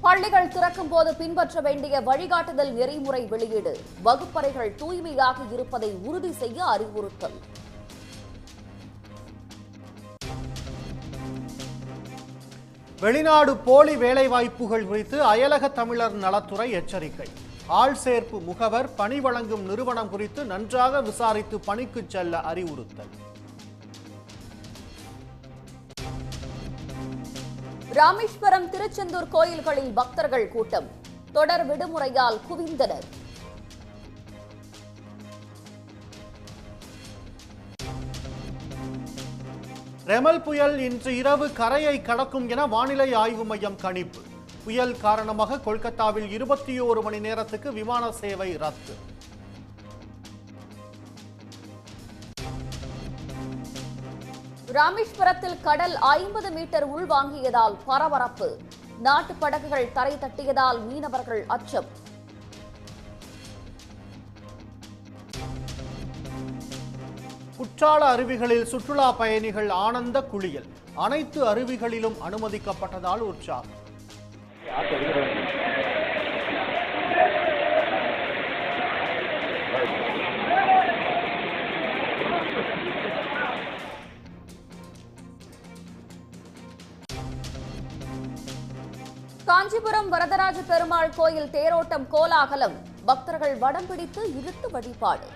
பள்ளிகள் திறக்கும் போது பின்பற்ற வேண்டிய வழிகாட்டுதல் நெறிமுறை வெளியீடு. வகுப்பறைகள் தூய்மையாக இருப்பதை உறுதி செய்ய அறிவுறுத்தல். வெளிநாடு போலி வேலைவாய்ப்புகள் குறித்து அயலக தமிழர் நலத்துறை எச்சரிக்கை. ஆள் சேர்ப்பு முகவர் பணி வழங்கும் நிறுவனம் குறித்து நன்றாக விசாரித்து பணிக்கு செல்ல அறிவுறுத்தல். ராமேஸ்வரம், திருச்செந்தூர் கோயில்களில் பக்தர்கள் கூட்டம். தொடர் விடுமுறையால் குவிந்தனர். ரெமல் புயல் இன்று இரவு கரையை கடக்கும் என வானிலை ஆய்வு மையம் கணிப்பு. புயல் காரணமாக கொல்கத்தாவில் 21 மணி நேரத்துக்கு விமான சேவை ரத்து. ராமேஸ்வரத்தில் கடல் 50 மீட்டர் உள்வாங்கியதால் பரபரப்பு. நாட்டு படகுகள் தரை தட்டியதால் மீனவர்கள் அச்சம். குற்றால அருவிகளில் சுற்றுலா பயணிகள் ஆனந்த குளியல். அனைத்து அருவிகளிலும் அனுமதிக்கப்பட்டதால் உற்சாகம். காஞ்சிபுரம் வரதராஜ பெருமாள் கோயில் தேரோட்டம் கோலாகலம். பக்தர்கள் வடம் பிடித்து இழுத்து வழிபாடு.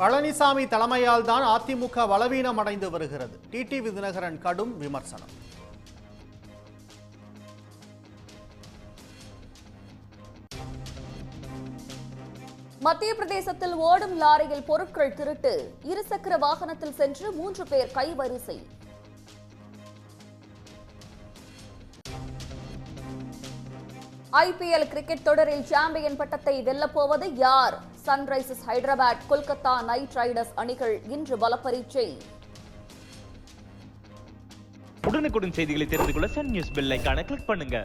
பழனிசாமி தலைமையால் தான் அதிமுக பலவீனம் அடைந்து வருகிறது. டிடிவி தினகரன் கடும் விமர்சனம். மத்திய பிரதேசத்தில் ஓடும் லாரியில் பொருட்கள் திருட்டு. இருசக்கர வாகனத்தில் சென்று 3 பேர் கைவரிசை. ஐபிஎல் கிரிக்கெட் தொடரில் சாம்பியன் பட்டத்தை வெல்லப்போவது யார்? Sunrisers Hyderabad, Kolkata night Riders அணிகள் இன்று பலப்பரீட்சை. உடனுக்குடன் செய்திகளை தெரிந்து கொள்ள சன் நியூஸ் பெல் ஐகானை கிளிக் பண்ணுங்க.